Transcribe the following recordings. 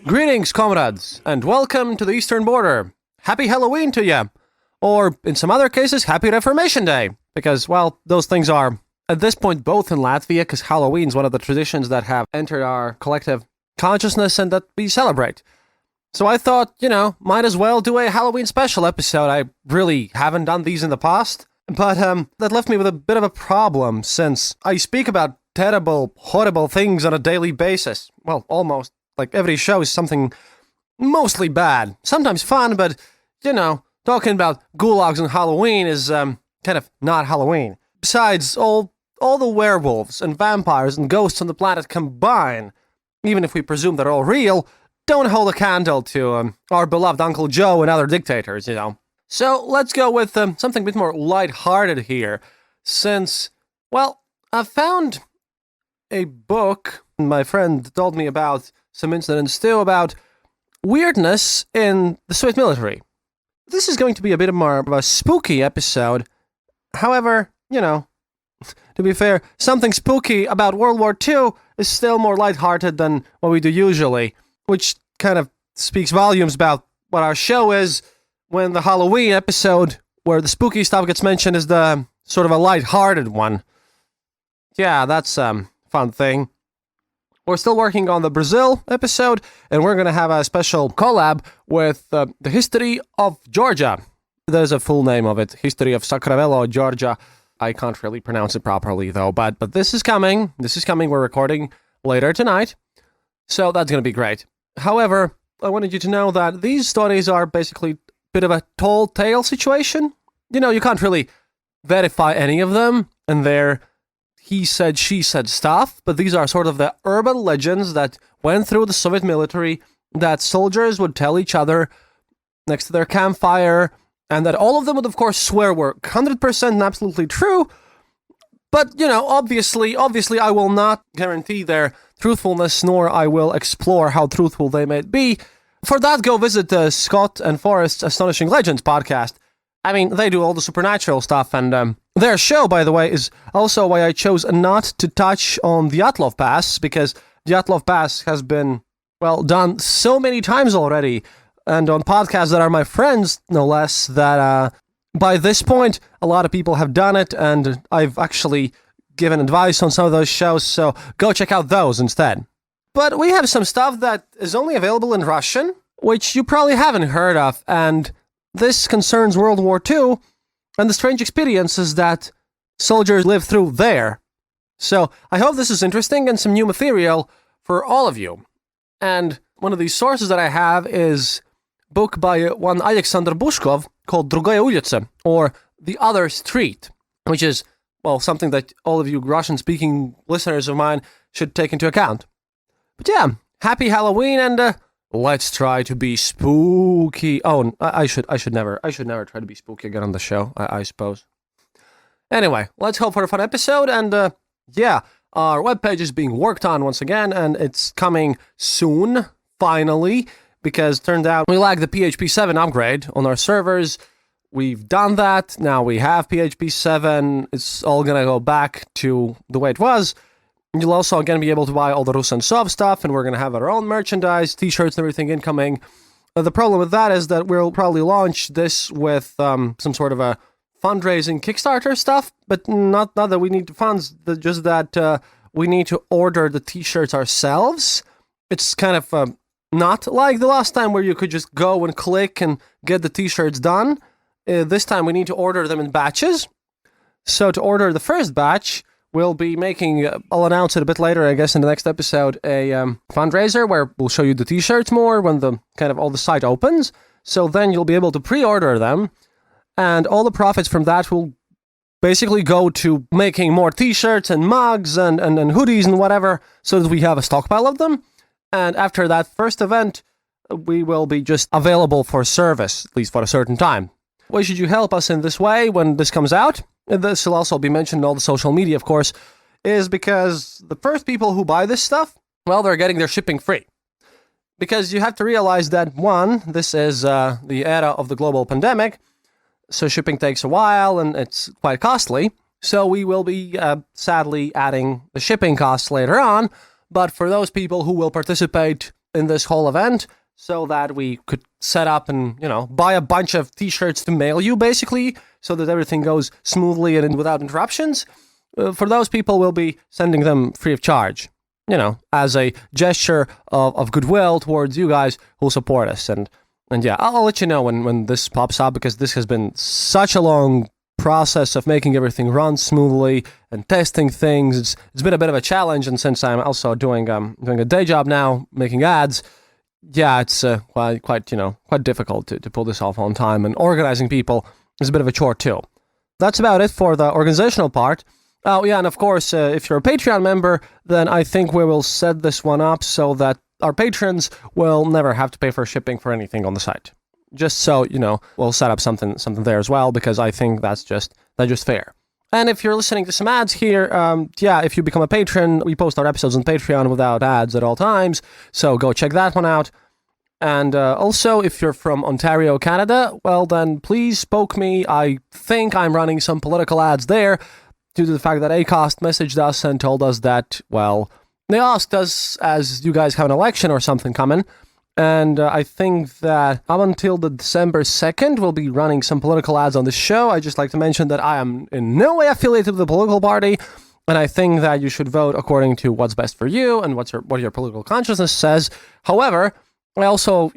Greetings, comrades, and welcome to the Eastern Border. Happy Halloween to you! Or, in some other cases, Happy Reformation Day. Because, well, those things are, at this point, both in Latvia, because Halloween's one of the traditions that have entered our collective consciousness and that we celebrate. So I thought, might as well do a Halloween special episode. I really haven't done these in the past, but that left me with a bit of a problem, since I speak about terrible, horrible things on a daily basis. Well, almost. Like, every show is something mostly bad. Sometimes fun, but, talking about gulags on Halloween is, kind of not Halloween. Besides, all the werewolves and vampires and ghosts on the planet combined, even if we presume they're all real, don't hold a candle to our beloved Uncle Joe and other dictators, So, let's go with something a bit more lighthearted here, since, well, I found a book my friend told me about some incidents too about weirdness in the Soviet military. This is going to be a bit more of a spooky episode. However, to be fair, something spooky about World War II is still more lighthearted than what we do usually, which kind of speaks volumes about what our show is when the Halloween episode, where the spooky stuff gets mentioned, is the sort of a lighthearted one. Yeah, that's a fun thing. We're still working on the Brazil episode, and we're going to have a special collab with the history of Georgia. There's a full name of it, History of Sacramento, Georgia. I can't really pronounce it properly, though, but this is coming. This is coming. We're recording later tonight, so that's going to be great. However, I wanted you to know that these stories are basically a bit of a tall tale situation. You can't really verify any of them, and they're he said, she said stuff, but these are sort of the urban legends that went through the Soviet military that soldiers would tell each other next to their campfire, and that all of them would, of course, swear were 100% and absolutely true. But, obviously, I will not guarantee their truthfulness, nor I will explore how truthful they may be. For that, go visit Scott and Forrest's Astonishing Legends podcast. I mean, they do all the supernatural stuff, and their show, by the way, is also why I chose not to touch on the Dyatlov Pass, because the Dyatlov Pass has been, well, done so many times already, and on podcasts that are my friends, no less, that by this point, a lot of people have done it, and I've actually given advice on some of those shows, so go check out those instead. But we have some stuff that is only available in Russian, which you probably haven't heard of, and this concerns World War II and the strange experiences that soldiers lived through there. So I hope this is interesting and some new material for all of you. And one of these sources that I have is a book by one Alexander Bushkov called Drugaya Ulica, or The Other Street, which is, well, something that all of you Russian-speaking listeners of mine should take into account. But yeah, happy Halloween, and let's try to be spooky. Oh, I should never try to be spooky again on the show, I suppose. Anyway, let's hope for a fun episode, and yeah, our webpage is being worked on once again, and it's coming soon, finally, because turned out we lack the PHP 7 upgrade on our servers. We've done that, now we have PHP 7, it's all gonna go back to the way it was. You'll also again be able to buy all the Rus and Sov stuff, and we're going to have our own merchandise, t-shirts and everything incoming. The problem with that is that we'll probably launch this with some sort of a fundraising Kickstarter stuff, but not that we need funds, just that we need to order the t-shirts ourselves. It's kind of not like the last time where you could just go and click and get the t-shirts done. This time we need to order them in batches. So to order the first batch, we'll be making, I'll announce it a bit later, I guess, in the next episode, a fundraiser where we'll show you the t-shirts more when the kind of all the site opens. So then you'll be able to pre-order them, and all the profits from that will basically go to making more t-shirts and mugs and hoodies and whatever, so that we have a stockpile of them. And after that first event, we will be just available for service, at least for a certain time. Why should you help us in this way when this comes out? This will also be mentioned in all the social media, of course, is because the first people who buy this stuff, well, they're getting their shipping free. Because you have to realize that, one, this is the era of the global pandemic, so shipping takes a while and it's quite costly. So we will be sadly adding the shipping costs later on. But for those people who will participate in this whole event, so that we could set up and, buy a bunch of t-shirts to mail you, basically, so that everything goes smoothly and without interruptions, for those people, we'll be sending them free of charge, as a gesture of goodwill towards you guys who support us. And yeah, I'll let you know when this pops up, because this has been such a long process of making everything run smoothly and testing things. It's been a bit of a challenge, and since I'm also doing a day job now, making ads, yeah, it's quite difficult to pull this off on time, and organizing people is a bit of a chore too. That's about it for the organizational part. Oh yeah, and of course, if you're a Patreon member, then I think we will set this one up so that our patrons will never have to pay for shipping for anything on the site. Just so, we'll set up something there as well, because I think that's just fair. And if you're listening to some ads here, if you become a patron, we post our episodes on Patreon without ads at all times, so go check that one out. And also, if you're from Ontario, Canada, well then please poke me. I think I'm running some political ads there, due to the fact that ACOST messaged us and told us that, well, they asked us, as you guys have an election or something coming, and I think that up until the December 2nd, we'll be running some political ads on the show. I just like to mention that I am in no way affiliated with a political party, and I think that you should vote according to what's best for you and what your political consciousness says. However, I also,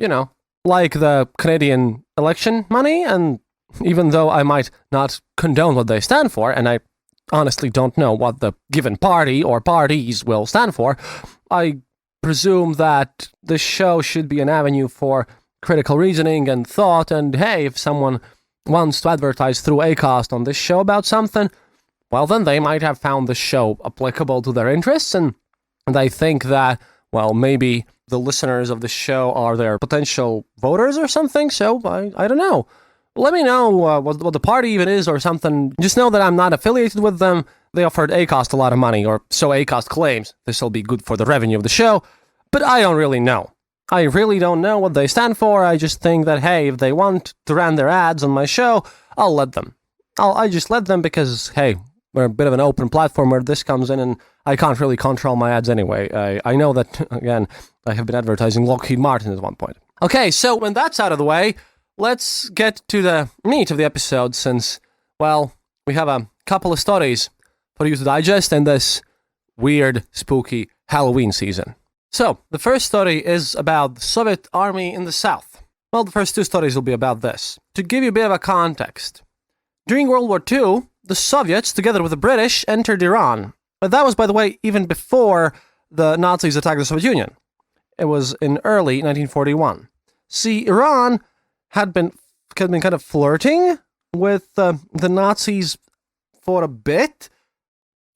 like the Canadian election money, and even though I might not condone what they stand for, and I honestly don't know what the given party or parties will stand for, I presume that this show should be an avenue for critical reasoning and thought, and hey, if someone wants to advertise through ACOST on this show about something, well, then they might have found the show applicable to their interests, and I think that, well, maybe the listeners of the show are their potential voters or something, so I don't know. Let me know what the party even is or something. Just know that I'm not affiliated with them. They offered ACOST a lot of money, or so ACOST claims. This will be good for the revenue of the show, but I don't really know. I really don't know what they stand for. I just think that, hey, if they want to run their ads on my show, I'll let them. I just let them because, hey, we're a bit of an open platform where this comes in, and I can't really control my ads anyway. I know that, again, I have been advertising Lockheed Martin at one point. Okay, so when that's out of the way, let's get to the meat of the episode, since, well, we have a couple of stories for you to digest in this weird, spooky Halloween season. So, the first story is about the Soviet army in the south. Well, the first two stories will be about this. To give you a bit of a context, during World War II, the Soviets, together with the British, entered Iran. But that was, by the way, even before the Nazis attacked the Soviet Union. It was in early 1941. See, Iran had been kind of flirting with the Nazis for a bit.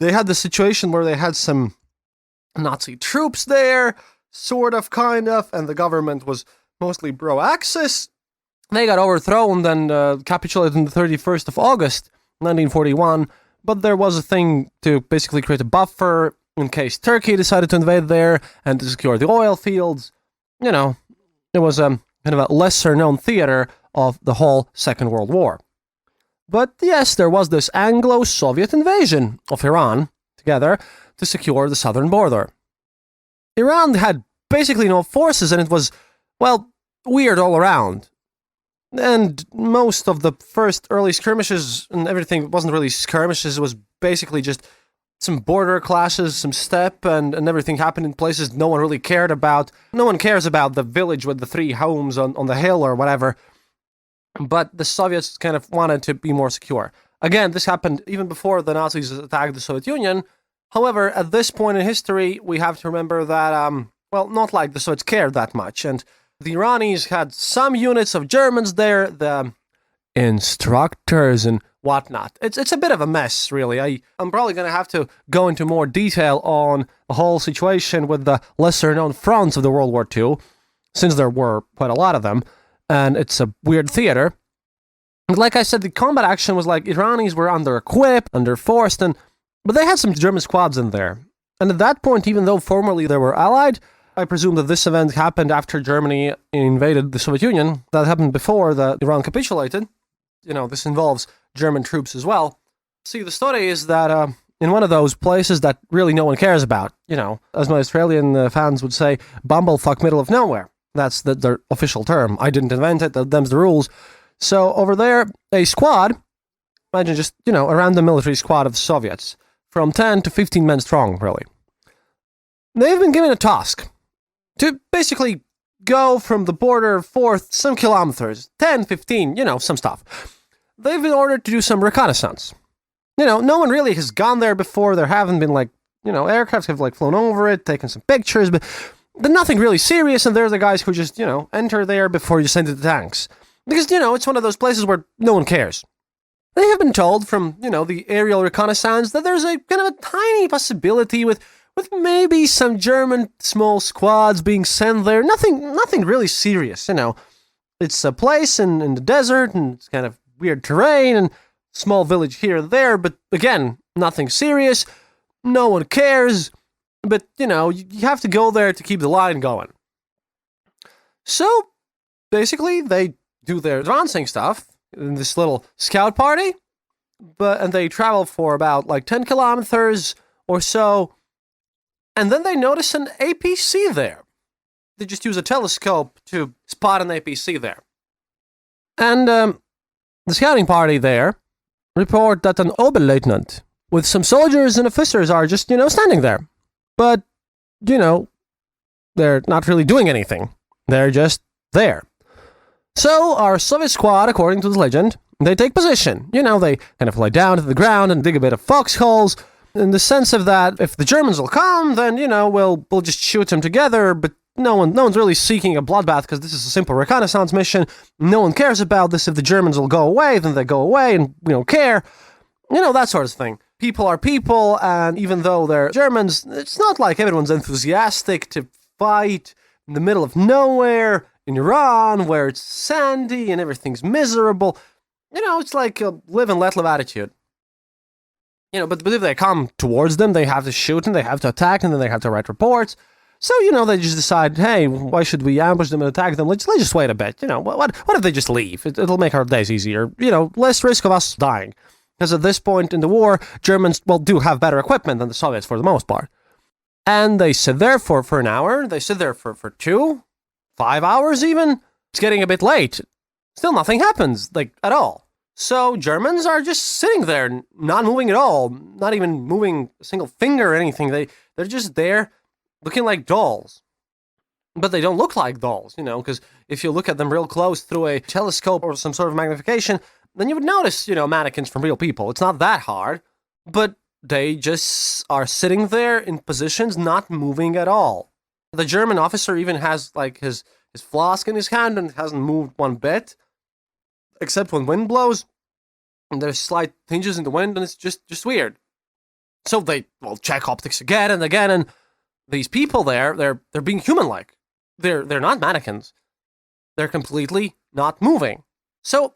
They had the situation where they had some Nazi troops there, sort of, kind of, and the government was mostly pro-Axis. They got overthrown and capitulated on the 31st of August, 1941, but there was a thing to basically create a buffer in case Turkey decided to invade there and to secure the oil fields. It was kind of a lesser-known theater of the whole Second World War. But yes, there was this Anglo-Soviet invasion of Iran together to secure the southern border. Iran had basically no forces, and it was, well, weird all around. And most of the first early skirmishes and everything wasn't really skirmishes, it was basically just some border clashes, some steppe, and everything happened in places no one really cared about. No one cares about the village with the 3 homes on the hill or whatever. But the Soviets kind of wanted to be more secure. Again, this happened even before the Nazis attacked the Soviet Union. However, at this point in history, we have to remember that, not like the Soviets cared that much. And the Iranis had some units of Germans there, the instructors and whatnot. It's a bit of a mess, really. I'm probably going to have to go into more detail on the whole situation with the lesser-known fronts of the World War II, since there were quite a lot of them, and it's a weird theater. And like I said, the combat action was like Iranis were under-equipped, under-forced, but they had some German squads in there. And at that point, even though formerly they were allied, I presume that this event happened after Germany invaded the Soviet Union. That happened before that Iran capitulated. This involves German troops as well. See, the story is that in one of those places that really no one cares about, as my Australian fans would say, bumblefuck middle of nowhere. That's their official term. I didn't invent it, them's the rules. So over there, a squad, imagine just, a random military squad of the Soviets, from 10 to 15 men strong, really. They've been given a task to basically go from the border forth some kilometers, 10, 15, some stuff. They've been ordered to do some reconnaissance. No one really has gone there before. There haven't been, aircrafts have, flown over it, taken some pictures, but nothing really serious, and there's the guys who just, enter there before you send in the tanks. Because, it's one of those places where no one cares. They have been told from, the aerial reconnaissance that there's a kind of a tiny possibility with maybe some German small squads being sent there. Nothing really serious, It's a place in the desert, and it's kind of weird terrain, and small village here and there, but again, nothing serious. No one cares. But, you have to go there to keep the line going. So, basically, they do their advancing stuff in this little scout party, and they travel for about, 10 kilometers or so, and then they notice an APC there. They just use a telescope to spot an APC there. And the scouting party there report that an Oberleutnant with some soldiers and officers are just, standing there. But, they're not really doing anything. They're just there. So, our Soviet squad, according to the legend, they take position. They kind of lie down to the ground and dig a bit of foxholes, in the sense of that if the Germans will come, then, we'll just shoot them together, but no one's really seeking a bloodbath because this is a simple reconnaissance mission. No one cares about this. If the Germans will go away, then they go away, and we don't care. That sort of thing. People are people, and even though they're Germans, it's not like everyone's enthusiastic to fight in the middle of nowhere in Iran, where it's sandy and everything's miserable. It's like a live and let live attitude. But if they come towards them, they have to shoot and they have to attack, and then they have to write reports. So, they just decide, hey, why should we ambush them and attack them? Let's just wait a bit. What if they just leave? It'll make our days easier. Less risk of us dying. Because at this point in the war, Germans, do have better equipment than the Soviets for the most part. And they sit there for an hour. They sit there for 2, 5 hours even. It's getting a bit late. Still nothing happens, at all. So Germans are just sitting there, not moving at all. Not even moving a single finger or anything. They're just there looking like dolls. But they don't look like dolls, because if you look at them real close through a telescope or some sort of magnification, then you would notice, mannequins from real people. It's not that hard, but they just are sitting there in positions, not moving at all. The German officer even has, his flask in his hand and hasn't moved one bit, except when wind blows, and there's slight tinges in the wind, and it's just weird. So they, check optics again and again, and these people there, they're being human-like. They're not mannequins. They're completely not moving. So,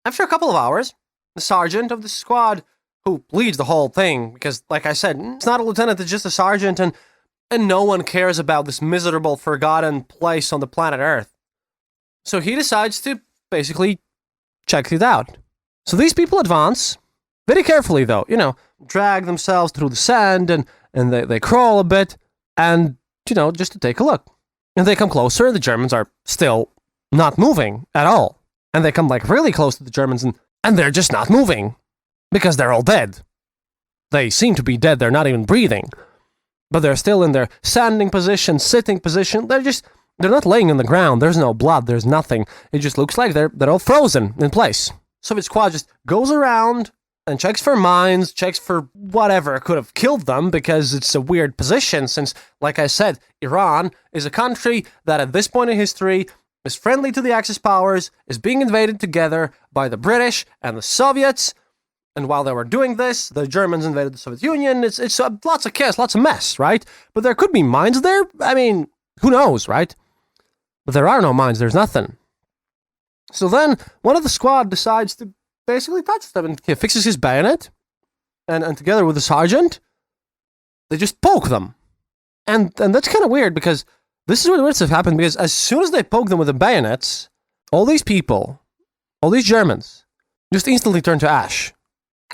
after a couple of hours, the sergeant of the squad, who leads the whole thing, because, like I said, it's not a lieutenant, it's just a sergeant, and no one cares about this miserable, forgotten place on the planet Earth. So he decides to basically check it out. So these people advance, very carefully though, drag themselves through the sand, and they crawl a bit, and, just to take a look. And they come closer, the Germans are still not moving at all. And they come really close to the Germans, and they're just not moving. Because they're all dead. They seem to be dead, they're not even breathing. But they're still in their standing position, sitting position. They're not laying on the ground, there's no blood, there's nothing. It just looks like they're all frozen in place. Soviet squad just goes around and checks for mines, checks for whatever could have killed them, because it's a weird position since, like I said, Iran is a country that at this point in history is friendly to the Axis powers, is being invaded together by the British and the Soviets, and while they were doing this, the Germans invaded the Soviet Union. It's lots of chaos, lots of mess, right? But there could be mines there. I mean, who knows, right? But there are no mines, there's nothing. So then, one of the squad decides to basically touch them, and he fixes his bayonet, and together with the sergeant, they just poke them. And that's kind of weird, because This is where the weird stuff happened, because as soon as they poked them with the bayonets, all these people, all these Germans, just instantly turned to ash.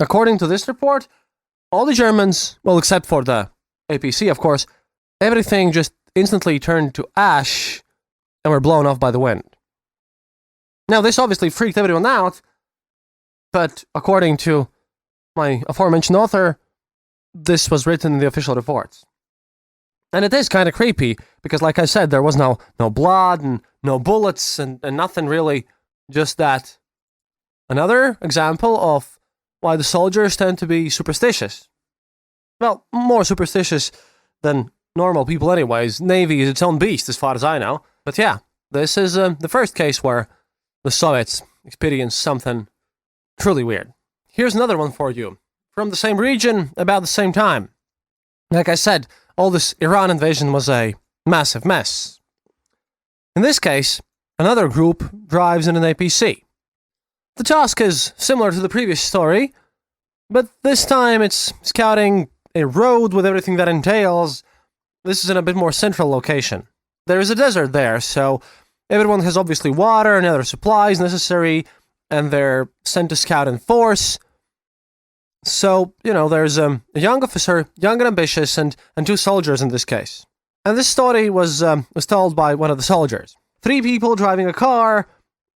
According to this report, all the Germans, well, except for the APC, of course, everything just instantly turned to ash and were blown off by the wind. Now, this obviously freaked everyone out, but according to my aforementioned author, this was written in the official reports. And it is kind of creepy, because like I said, there was no blood and no bullets and nothing really, just that. Another example of why the soldiers tend to be superstitious. Well, more superstitious than normal people anyways. Navy is its own beast as far as I know. But yeah, this is the first case where the Soviets experienced something truly weird. Here's another one for you. From the same region, about the same time. Like I said, all this Iran invasion was a massive mess. In this case, another group drives in an APC. The task is similar to the previous story, but this time it's scouting a road with everything that entails. This is in a bit more central location. There is a desert there, so everyone has obviously water and other supplies necessary, and they're sent to scout in force. So, there's a young officer, young and ambitious, and two soldiers in this case. And this story was told by one of the soldiers. 3 people driving a car,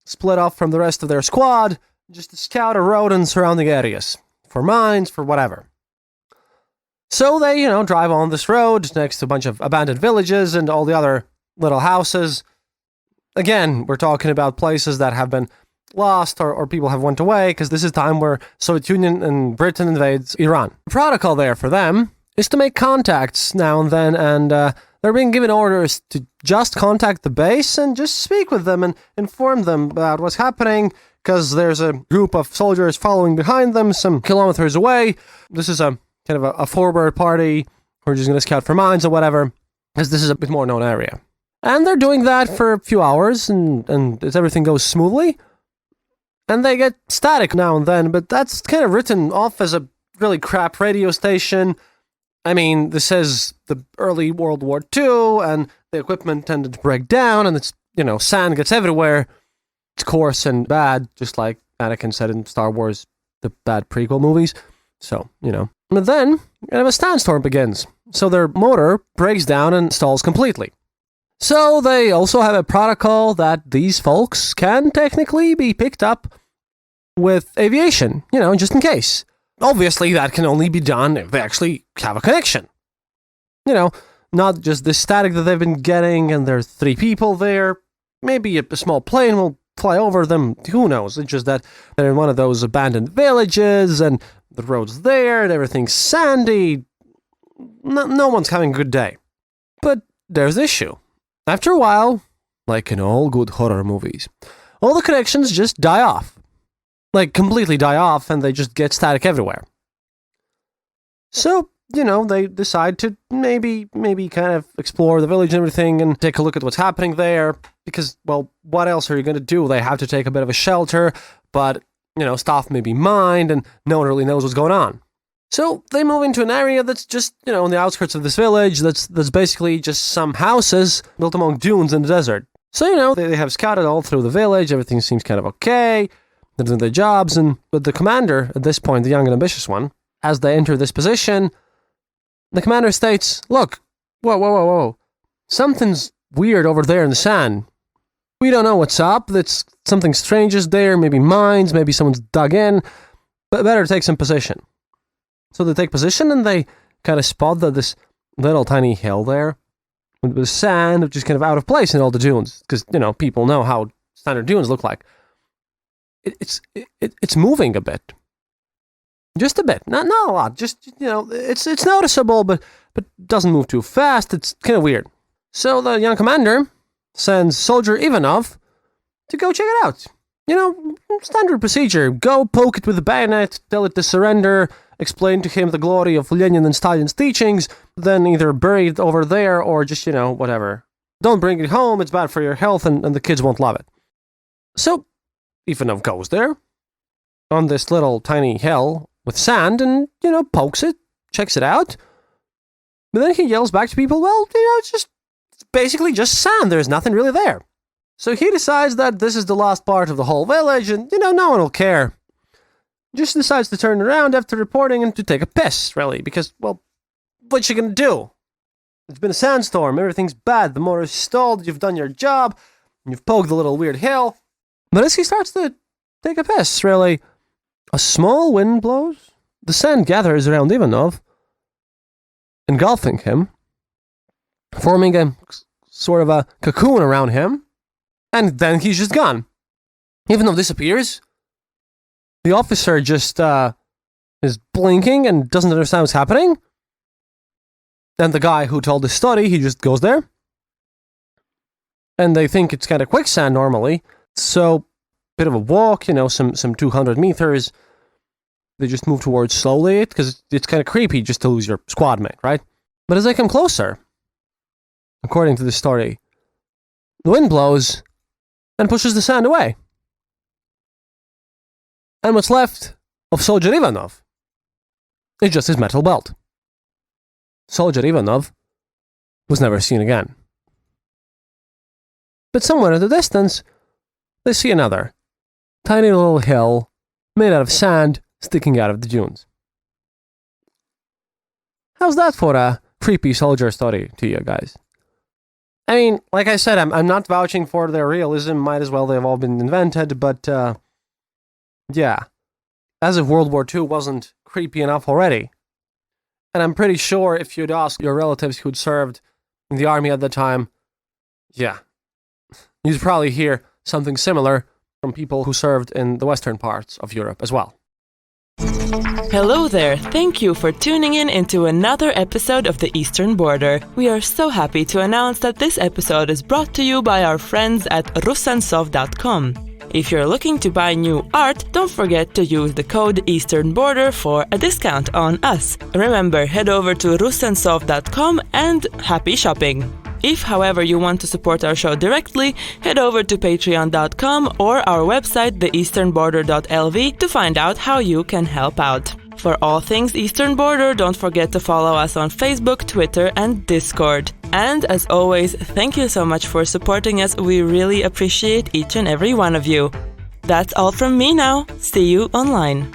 split off from the rest of their squad, just to scout a road and surrounding areas. For mines, for whatever. So they, drive on this road next to a bunch of abandoned villages and all the other little houses. Again, we're talking about places that have been lost or people have went away, because this is time where Soviet Union and Britain invades Iran. The protocol there for them is to make contacts now and then, and they're being given orders to just contact the base and just speak with them and inform them about what's happening, because there's a group of soldiers following behind them some kilometers away. This is a kind of a forward party who are just going to scout for mines or whatever, because this is a bit more known area. And they're doing that for a few hours, and everything goes smoothly. And they get static now and then, but that's kind of written off as a really crap radio station. I mean, this is the early World War II, and the equipment tended to break down, and it's, sand gets everywhere. It's coarse and bad, just like Anakin said in Star Wars, the bad prequel movies. So, But then, kind of a sandstorm begins. So their motor breaks down and stalls completely. So they also have a protocol that these folks can technically be picked up with aviation, just in case. Obviously, that can only be done if they actually have a connection. Not just the static that they've been getting and there's 3 people there. Maybe a small plane will fly over them, who knows. It's just that they're in one of those abandoned villages and the road's there and everything's sandy. No one's having a good day. But there's the issue. After a while, like in all good horror movies, all the connections just die off. Like, completely die off, and they just get static everywhere. So, they decide to maybe kind of explore the village and everything and take a look at what's happening there. Because, well, what else are you going to do? They have to take a bit of a shelter, but, stuff may be mined, and no one really knows what's going on. So they move into an area that's just, on the outskirts of this village, that's basically just some houses built among dunes in the desert. So, they have scouted all through the village, everything seems kind of okay, they're doing their jobs, but the commander, at this point, the young and ambitious one, as they enter this position, the commander states, "Look, whoa, something's weird over there in the sand. We don't know what's up, that's something strange is there, maybe mines, maybe someone's dug in, but better take some position." So they take position and they kind of spot that this little tiny hill there with sand, which is kind of out of place in all the dunes, because, people know how standard dunes look like. It's moving a bit. Just a bit. Not a lot. Just, it's noticeable, but doesn't move too fast. It's kind of weird. So the young commander sends Soldier Ivanov to go check it out. Standard procedure. Go poke it with a bayonet, tell it to surrender, explain to him the glory of Lenin and Stalin's teachings, then either bury it over there or just, whatever. Don't bring it home, it's bad for your health and the kids won't love it. So, Ivanov goes there, on this little tiny hill with sand and, pokes it, checks it out. But then he yells back to people, well, just It's basically just sand. There's nothing really there. So he decides that this is the last part of the whole village, and, no one will care. Just decides to turn around after reporting and to take a piss, really, because, well, what you gonna do? It's been a sandstorm, everything's bad, the motor's stalled, you've done your job, you've poked the little weird hill. But as he starts to take a piss, really, a small wind blows, the sand gathers around Ivanov, engulfing him, forming a sort of a cocoon around him, and then he's just gone. Ivanov disappears. The officer just is blinking and doesn't understand what's happening. Then the guy who told the story, he just goes there. And they think it's kind of quicksand normally. So, bit of a walk, some 200 meters. They just move towards slowly, because it's kind of creepy just to lose your squad mate, right? But as they come closer, according to the story, the wind blows and pushes the sand away. And what's left of Soldier Ivanov is just his metal belt. Soldier Ivanov was never seen again. But somewhere in the distance, they see another tiny little hill made out of sand sticking out of the dunes. How's that for a creepy soldier story to you guys? I mean, like I said, I'm not vouching for their realism. Might as well they've all been invented, but yeah. As if World War II wasn't creepy enough already. And I'm pretty sure if you'd ask your relatives who'd served in the army at the time, yeah, you'd probably hear something similar from people who served in the western parts of Europe as well. Hello there, thank you for tuning in into another episode of the Eastern Border. We are so happy to announce that this episode is brought to you by our friends at rusansov.com. If you're looking to buy new art, don't forget to use the code Eastern Border for a discount on us. Remember, head over to rusansov.com and happy shopping! If, however, you want to support our show directly, head over to patreon.com or our website theeasternborder.lv to find out how you can help out. For all things Eastern Border, don't forget to follow us on Facebook, Twitter, and Discord. And as always, thank you so much for supporting us. We really appreciate each and every one of you. That's all from me now. See you online.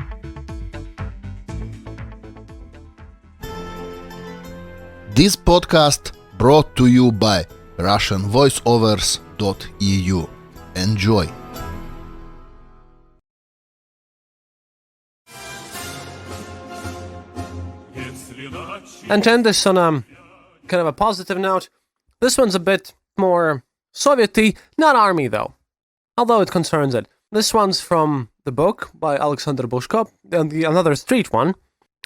This podcast brought to you by RussianVoiceovers.eu. Enjoy! And to end this on kind of a positive note, this one's a bit more Soviet-y, not army though, although it concerns it. This one's from the book by Alexander Bushko, and another street one.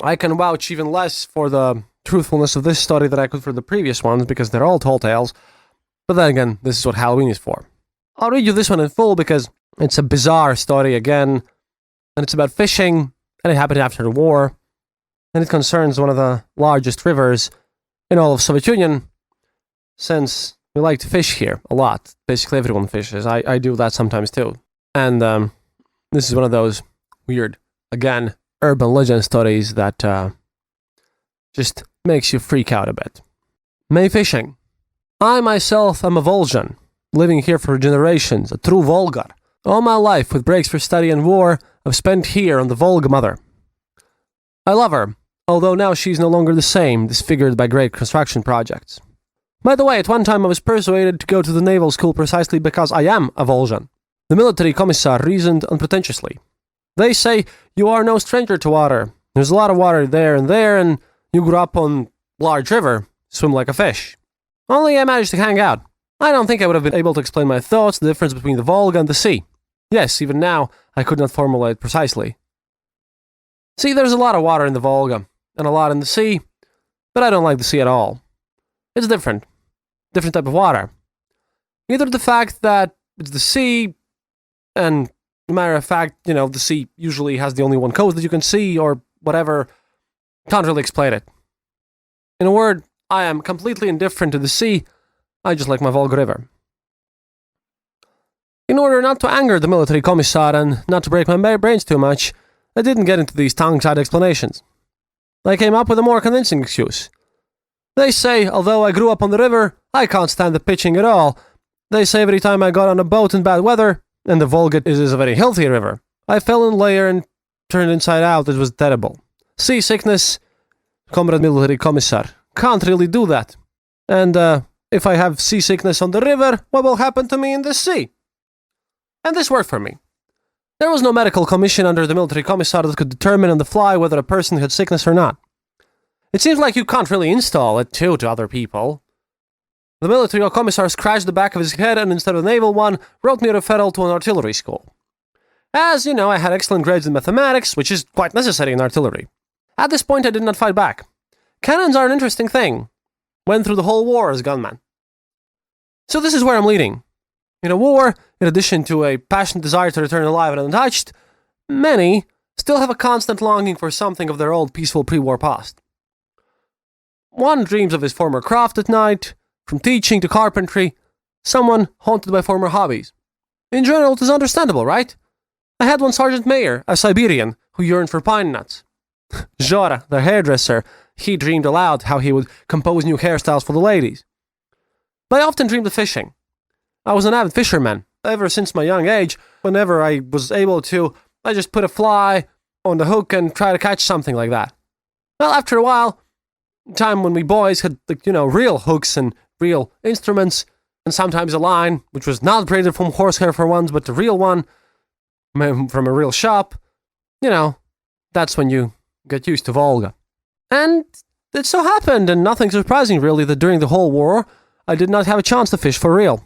I can vouch even less for the truthfulness of this story than I could for the previous ones, because they're all tall tales. But then again, this is what Halloween is for. I'll read you this one in full because it's a bizarre story again, and it's about fishing, and it happened after the war, and it concerns one of the largest rivers in all of Soviet Union, since we like to fish here a lot. Basically everyone fishes. I do that sometimes too. And this is one of those weird, again, urban legend stories that just makes you freak out a bit. May fishing. I myself am a Volgan, living here for generations, a true Volgar. All my life, with breaks for study and war, I've spent here on the Volga Mother. I love her, although now she's no longer the same, disfigured by great construction projects. By the way, at one time I was persuaded to go to the naval school precisely because I am a Volgan. The military commissar reasoned unpretentiously. They say, you are no stranger to water. There's a lot of water there, and you grew up on large river, swim like a fish. Only I managed to hang out. I don't think I would have been able to explain my thoughts, the difference between the Volga and the sea. Yes, even now, I could not formulate precisely. See, there's a lot of water in the Volga, and a lot in the sea, but I don't like the sea at all. It's different. Different type of water. Either the fact that it's the sea, and matter of fact, the sea usually has the only one coast that you can see, or whatever. Can't really explain it. In a word, I am completely indifferent to the sea. I just like my Volga River. In order not to anger the military commissar and not to break my brains too much, I didn't get into these tongue-tied explanations. I came up with a more convincing excuse. They say, although I grew up on the river, I can't stand the pitching at all. They say every time I got on a boat in bad weather, and the Volga is a very healthy river, I fell in layer and turned inside out. It was terrible. Seasickness, Comrade Military Commissar, can't really do that. And if I have seasickness on the river, what will happen to me in the sea? And this worked for me. There was no medical commission under the military commissar that could determine on the fly whether a person had sickness or not. It seems like you can't really install it too to other people. The military commissar scratched the back of his head and instead of a naval one, wrote me a referral to an artillery school. As you know, I had excellent grades in mathematics, which is quite necessary in artillery. At this point, I did not fight back. Cannons are an interesting thing. Went through the whole war as gunman. So this is where I'm leading. In a war, in addition to a passionate desire to return alive and untouched, many still have a constant longing for something of their old peaceful pre-war past. One dreams of his former craft at night, from teaching to carpentry, someone haunted by former hobbies. In general, it is understandable, right? I had one Sergeant Mayer, a Siberian, who yearned for pine nuts. Zhora, the hairdresser, he dreamed aloud how he would compose new hairstyles for the ladies. But I often dreamed of fishing. I was an avid fisherman. Ever since my young age, whenever I was able to, I just put a fly on the hook and try to catch something like that. Well, after a while, time when we boys had, real hooks and real instruments, and sometimes a line, which was not braided from horsehair for once, but the real one, from a real shop, that's when you get used to Volga. And it so happened, and nothing surprising really, that during the whole war, I did not have a chance to fish for real.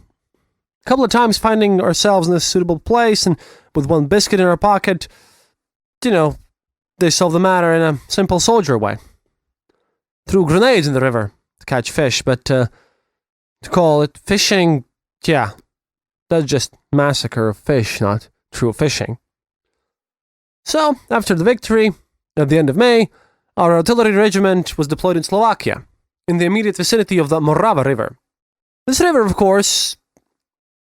A couple of times finding ourselves in a suitable place and with one biscuit in our pocket, they solved the matter in a simple soldier way. Threw grenades in the river to catch fish, but to call it fishing, that's just massacre of fish, not true fishing. So, after the victory, at the end of May, our artillery regiment was deployed in Slovakia, in the immediate vicinity of the Morava River. This river, of course,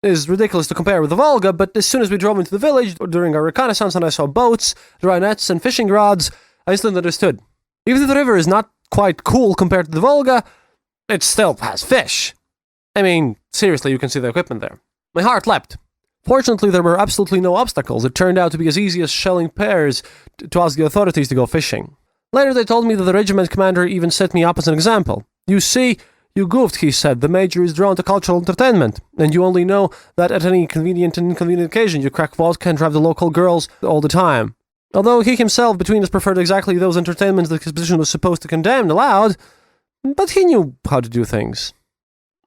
is ridiculous to compare with the Volga, but as soon as we drove into the village during our reconnaissance and I saw boats, dry nets, and fishing rods, I instantly understood. Even though the river is not quite cool compared to the Volga, it still has fish. I mean, seriously, you can see the equipment there. My heart leapt. Fortunately, there were absolutely no obstacles. It turned out to be as easy as shelling pears to ask the authorities to go fishing. Later, they told me that the regiment commander even set me up as an example. You see, you goofed, he said. The major is drawn to cultural entertainment, and you only know that at any convenient and inconvenient occasion you crack vodka and drive the local girls all the time. Although he himself, between us, preferred exactly those entertainments that his position was supposed to condemn aloud, but he knew how to do things.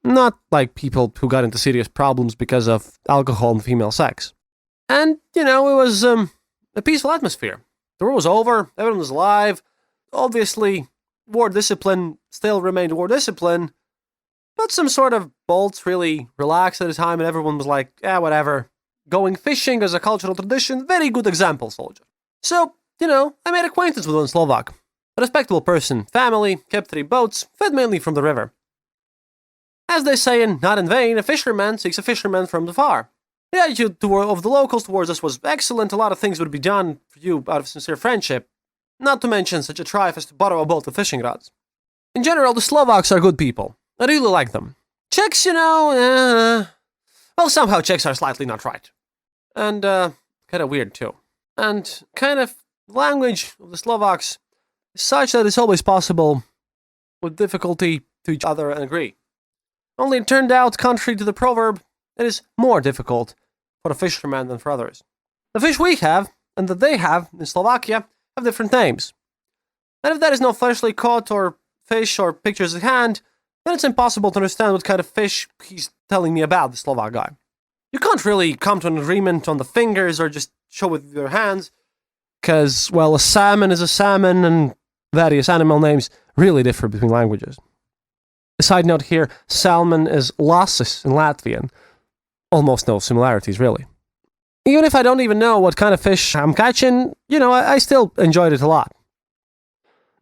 Not like people who got into serious problems because of alcohol and female sex. And, it was a peaceful atmosphere. The war was over, everyone was alive. Obviously, war discipline still remained war discipline, but some sort of bolts really relaxed at the time, and everyone was like, whatever. Going fishing as a cultural tradition, very good example, soldier. So, I made acquaintance with one Slovak. A respectable person, family, kept 3 boats, fed mainly from the river. As they say in Not in Vain, a fisherman seeks a fisherman from afar. The attitude of the locals towards us was excellent. A lot of things would be done for you out of sincere friendship, not to mention such a trifle as to borrow a boat with fishing rods. In general, the Slovaks are good people. I really like them. Czechs, somehow Czechs are slightly not right. And, kind of weird, too. And kind of language of the Slovaks is such that it's always possible, with difficulty, to each other and agree. Only it turned out, contrary to the proverb, it is more difficult for a fisherman than for others. The fish we have, and that they have in Slovakia, have different names. And if there is no freshly caught or fish or pictures at hand, then it's impossible to understand what kind of fish he's telling me about, the Slovak guy. You can't really come to an agreement on the fingers or just show with your hands, because, a salmon is a salmon, and various animal names really differ between languages. A side note here, salmon is lasis in Latvian. Almost no similarities, really. Even if I don't even know what kind of fish I'm catching, I still enjoyed it a lot.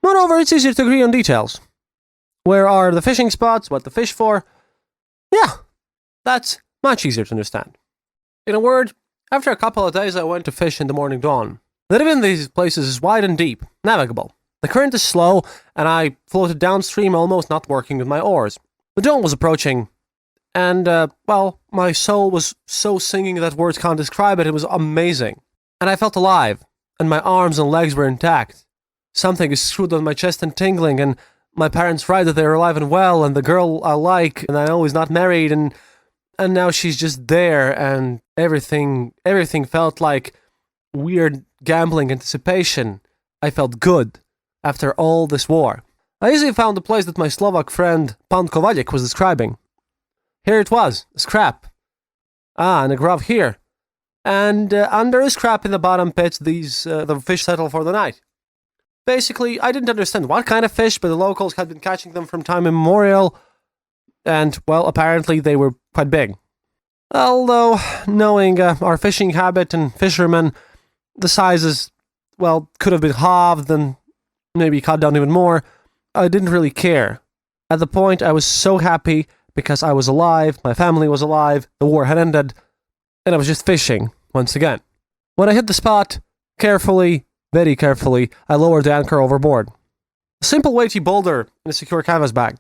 Moreover, it's easier to agree on details. Where are the fishing spots, what to fish for? That's much easier to understand. In a word, after a couple of days I went to fish in the morning dawn. The river in these places is wide and deep, navigable. The current is slow, and I floated downstream almost not working with my oars. The dawn was approaching, and, my soul was so singing that words can't describe it. It was amazing. And I felt alive, and my arms and legs were intact. Something is screwed on my chest and tingling, and my parents write that they're alive and well, and the girl I like, and I know is not married, and now she's just there, and everything felt like weird gambling anticipation. I felt good after all this war. I easily found the place that my Slovak friend Pan Kovalik was describing. Here it was, a scrap. And a grove here. And under a scrap in the bottom pit, the fish settled for the night. Basically, I didn't understand what kind of fish, but the locals had been catching them from time immemorial, and, well, apparently they were quite big. Although, knowing our fishing habit and fishermen, the sizes, could have been halved and maybe cut down even more. I didn't really care. At the point, I was so happy because I was alive, my family was alive, the war had ended, and I was just fishing once again. When I hit the spot, carefully, very carefully, I lowered the anchor overboard. A simple weighty boulder in a secure canvas bag.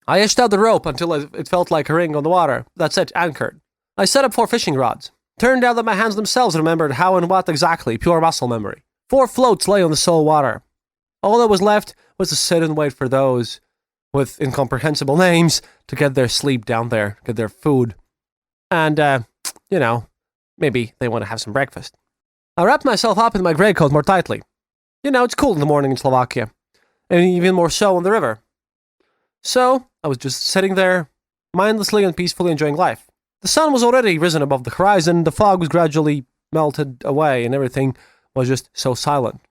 I etched out the rope until it felt like a ring on the water. That's it, anchored. I set up 4 fishing rods. Turned out that my hands themselves remembered how and what exactly, pure muscle memory. 4 floats lay on the salt water. All that was left was to sit and wait for those with incomprehensible names to get their sleep down there, get their food. And, maybe they want to have some breakfast. I wrapped myself up in my grey coat more tightly. It's cool in the morning in Slovakia, and even more so on the river. So, I was just sitting there, mindlessly and peacefully enjoying life. The sun was already risen above the horizon, the fog was gradually melted away, and everything was just so silent.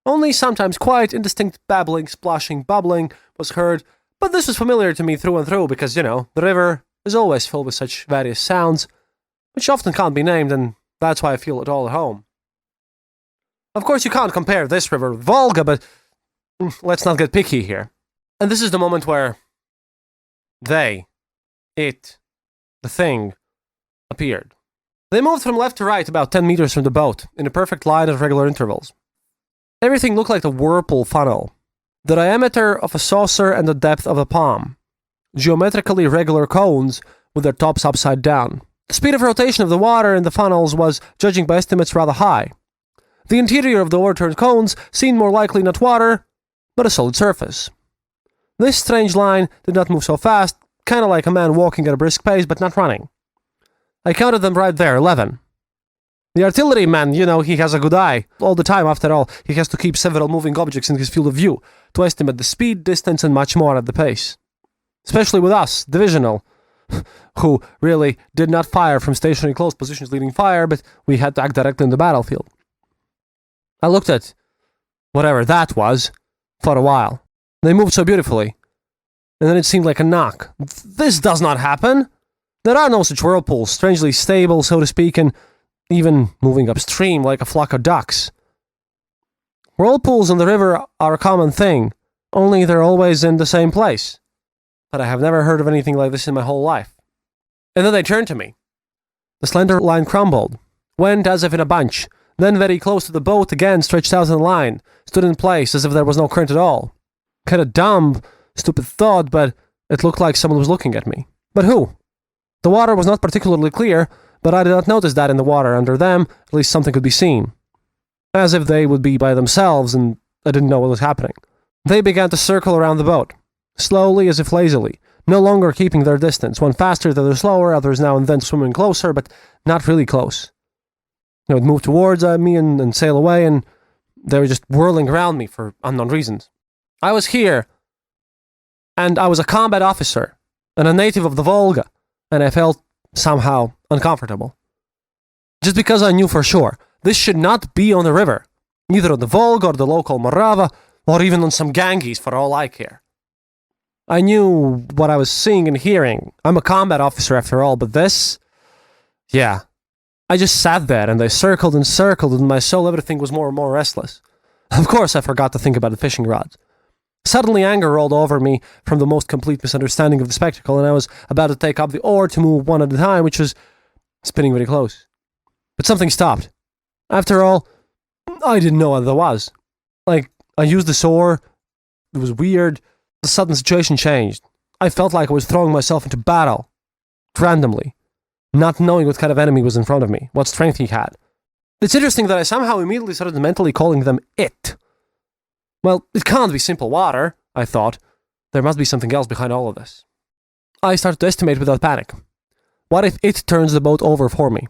Only sometimes quiet, indistinct babbling, splashing, bubbling was heard, but this was familiar to me through and through because, the river is always filled with such various sounds, which often can't be named, and that's why I feel it all at home. Of course, you can't compare this river with Volga, but let's not get picky here. And this is the moment where the thing, appeared. They moved from left to right about 10 meters from the boat, in a perfect line at regular intervals. Everything looked like the whirlpool funnel, the diameter of a saucer and the depth of a palm, geometrically regular cones with their tops upside down. The speed of rotation of the water in the funnels was, judging by estimates, rather high. The interior of the overturned cones seemed more likely not water, but a solid surface. This strange line did not move so fast, kind of like a man walking at a brisk pace, but not running. I counted them right there, 11. The artilleryman, he has a good eye. All the time, after all, he has to keep several moving objects in his field of view, to estimate the speed, distance, and much more at the pace. Especially with us, divisional, who really did not fire from stationary close positions leading fire, but we had to act directly in the battlefield. I looked at whatever that was for a while. They moved so beautifully. And then it seemed like a knock. This does not happen. There are no such whirlpools, strangely stable, so to speak, and even moving upstream like a flock of ducks. Whirlpools on the river are a common thing, only they're always in the same place. But I have never heard of anything like this in my whole life. And then they turned to me. The slender line crumbled, went as if in a bunch, then very close to the boat again stretched out in the line, stood in place as if there was no current at all. Kind of dumb, stupid thought, but it looked like someone was looking at me. But who? The water was not particularly clear, but I did not notice that in the water under them, at least something could be seen. As if they would be by themselves, and I didn't know what was happening. They began to circle around the boat, slowly as if lazily, no longer keeping their distance, one faster, the other slower, others now and then swimming closer, but not really close. They would move towards me and sail away, and they were just whirling around me for unknown reasons. I was here, and I was a combat officer, and a native of the Volga, and I felt somehow uncomfortable. Just because I knew for sure, this should not be on the river, either on the Volga or the local Morava, or even on some Ganges for all I care. I knew what I was seeing and hearing. I'm a combat officer after all, but this? Yeah. I just sat there and they circled and circled, and in my soul everything was more and more restless. Of course I forgot to think about the fishing rods. Suddenly anger rolled over me from the most complete misunderstanding of the spectacle, and I was about to take up the oar to move one at a time, which was spinning very close. But something stopped. After all, I didn't know what that was. I used this oar. It was weird. The sudden situation changed. I felt like I was throwing myself into battle, randomly, not knowing what kind of enemy was in front of me, what strength he had. It's interesting that I somehow immediately started mentally calling them it. Well, it can't be simple water, I thought. There must be something else behind all of this. I started to estimate without panic. What if it turns the boat over for me?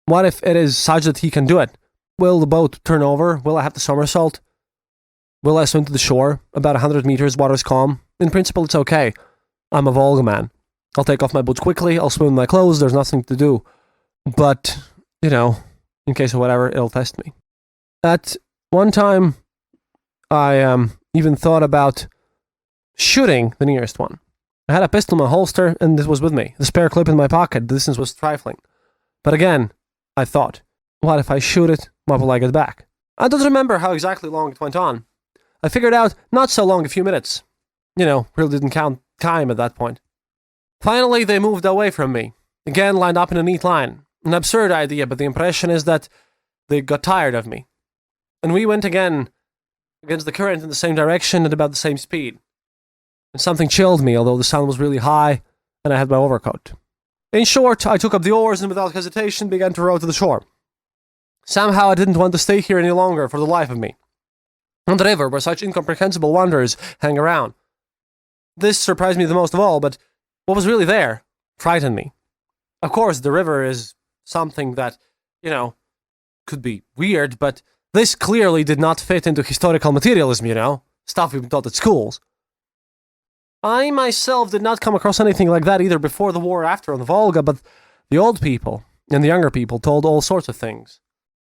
What if it is such that he can do it? Will the boat turn over? Will I have to somersault? Will I swim to the shore? About 100 meters, water's calm. In principle, it's okay. I'm a Volga man. I'll take off my boots quickly, I'll swim in my clothes, there's nothing to do. But, in case of whatever, it'll test me. At one time, I even thought about shooting the nearest one. I had a pistol in my holster, and it was with me. The spare clip in my pocket, the distance was trifling. But again, I thought, what if I shoot it? What will I get back? I don't remember how exactly long it went on. I figured out not so long, a few minutes. Really didn't count time at that point. Finally, they moved away from me. Again, lined up in a neat line. An absurd idea, but the impression is that they got tired of me. And we went again against the current in the same direction at about the same speed. And something chilled me, although the sun was really high, and I had my overcoat. In short, I took up the oars and without hesitation began to row to the shore. Somehow I didn't want to stay here any longer for the life of me. On the river where such incomprehensible wonders hang around. This surprised me the most of all, but what was really there frightened me. Of course, the river is something that, could be weird, but this clearly did not fit into historical materialism, stuff we've been taught at schools. I myself did not come across anything like that either before the war or after on the Volga, but the old people and the younger people told all sorts of things.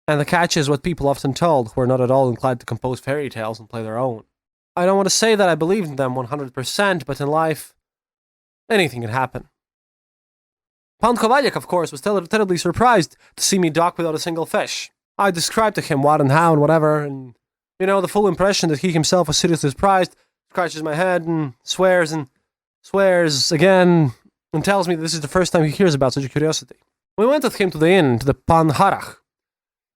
And the catch is what people often told, who are not at all inclined to compose fairy tales and play their own. I don't want to say that I believed in them 100%, but in life, anything can happen. Pan Kovalyek, of course, was terribly surprised to see me dock without a single fish. I described to him what and how and whatever, and, the full impression that he himself was seriously surprised, scratches my head and swears again, and tells me that this is the first time he hears about such a curiosity. We went with him to the inn, to the Pan Harach.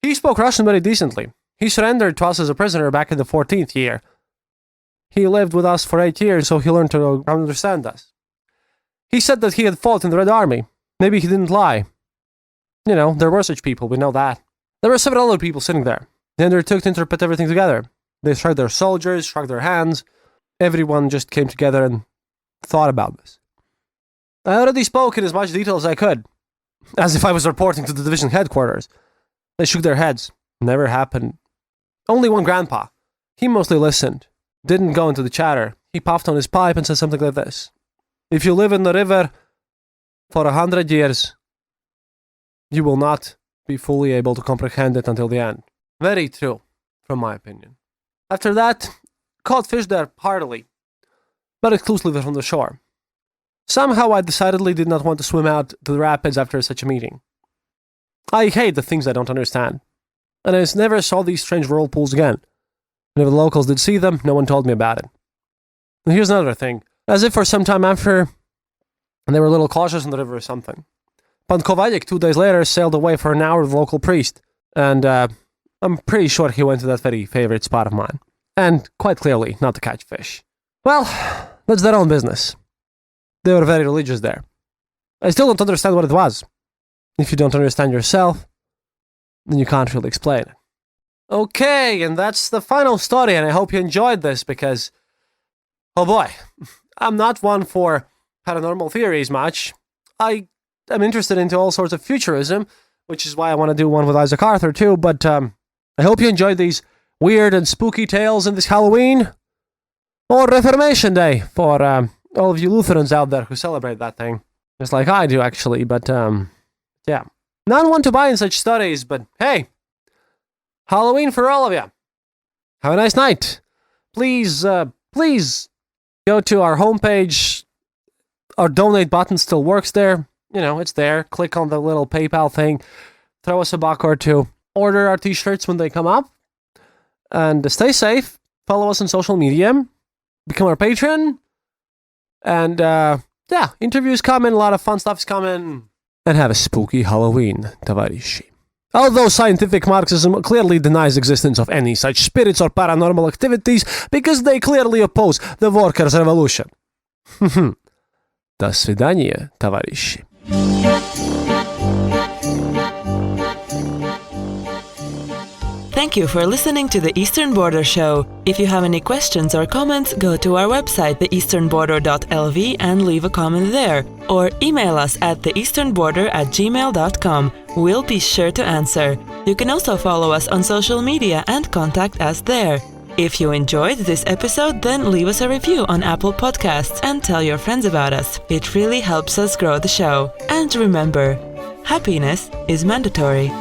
He spoke Russian very decently. He surrendered to us as a prisoner back in the 14th year. He lived with us for 8 years, so he learned to understand us. He said that he had fought in the Red Army. Maybe he didn't lie. There were such people, we know that. There were several other people sitting there. They undertook to interpret everything together. They shrugged their shoulders, shrugged their hands. Everyone just came together and thought about this. I already spoke in as much detail as I could, as if I was reporting to the division headquarters. They shook their heads. Never happened. Only one grandpa. He mostly listened. Didn't go into the chatter. He puffed on his pipe and said something like this. If you live in the river for 100 years, you will not be fully able to comprehend it until the end. Very true, from my opinion. After that, caught fish there heartily, but exclusively from the shore. Somehow I decidedly did not want to swim out to the rapids after such a meeting. I hate the things I don't understand, and I never saw these strange whirlpools again. And if the locals did see them, no one told me about it. And here's another thing. As if for some time after, they were a little cautious on the river or something. Pan Kovalyek 2 days later sailed away for an hour with the local priest, and I'm pretty sure he went to that very favorite spot of mine. And quite clearly, not to catch fish. Well, that's their own business. They were very religious there. I still don't understand what it was. If you don't understand yourself, then you can't really explain it. Okay, and that's the final story, and I hope you enjoyed this because, oh boy, I'm not one for paranormal theories much. I am interested into all sorts of futurism, which is why I want to do one with Isaac Arthur too, but I hope you enjoyed these weird and spooky tales in this Halloween or Reformation Day for all of you Lutherans out there who celebrate that thing. Just like I do, actually, but yeah. Not one to buy in such stories, but hey, Halloween for all of you. Have a nice night. Please go to our homepage. Our donate button still works there. It's there. Click on the little PayPal thing. Throw us a buck or two. Order our t-shirts when they come up. And stay safe. Follow us on social media. Become our patron. And yeah, interviews coming. A lot of fun stuff is coming. And have a spooky Halloween, товарищи. Although scientific Marxism clearly denies existence of any such spirits or paranormal activities because they clearly oppose the workers' revolution. До свидания, товарищи. Thank you for listening to the Eastern Border Show. If you have any questions or comments, go to our website, theeasternborder.lv, and leave a comment there. Or email us at theeasternborder@gmail.com. We'll be sure to answer. You can also follow us on social media and contact us there. If you enjoyed this episode, then leave us a review on Apple Podcasts and tell your friends about us. It really helps us grow the show. And remember, happiness is mandatory.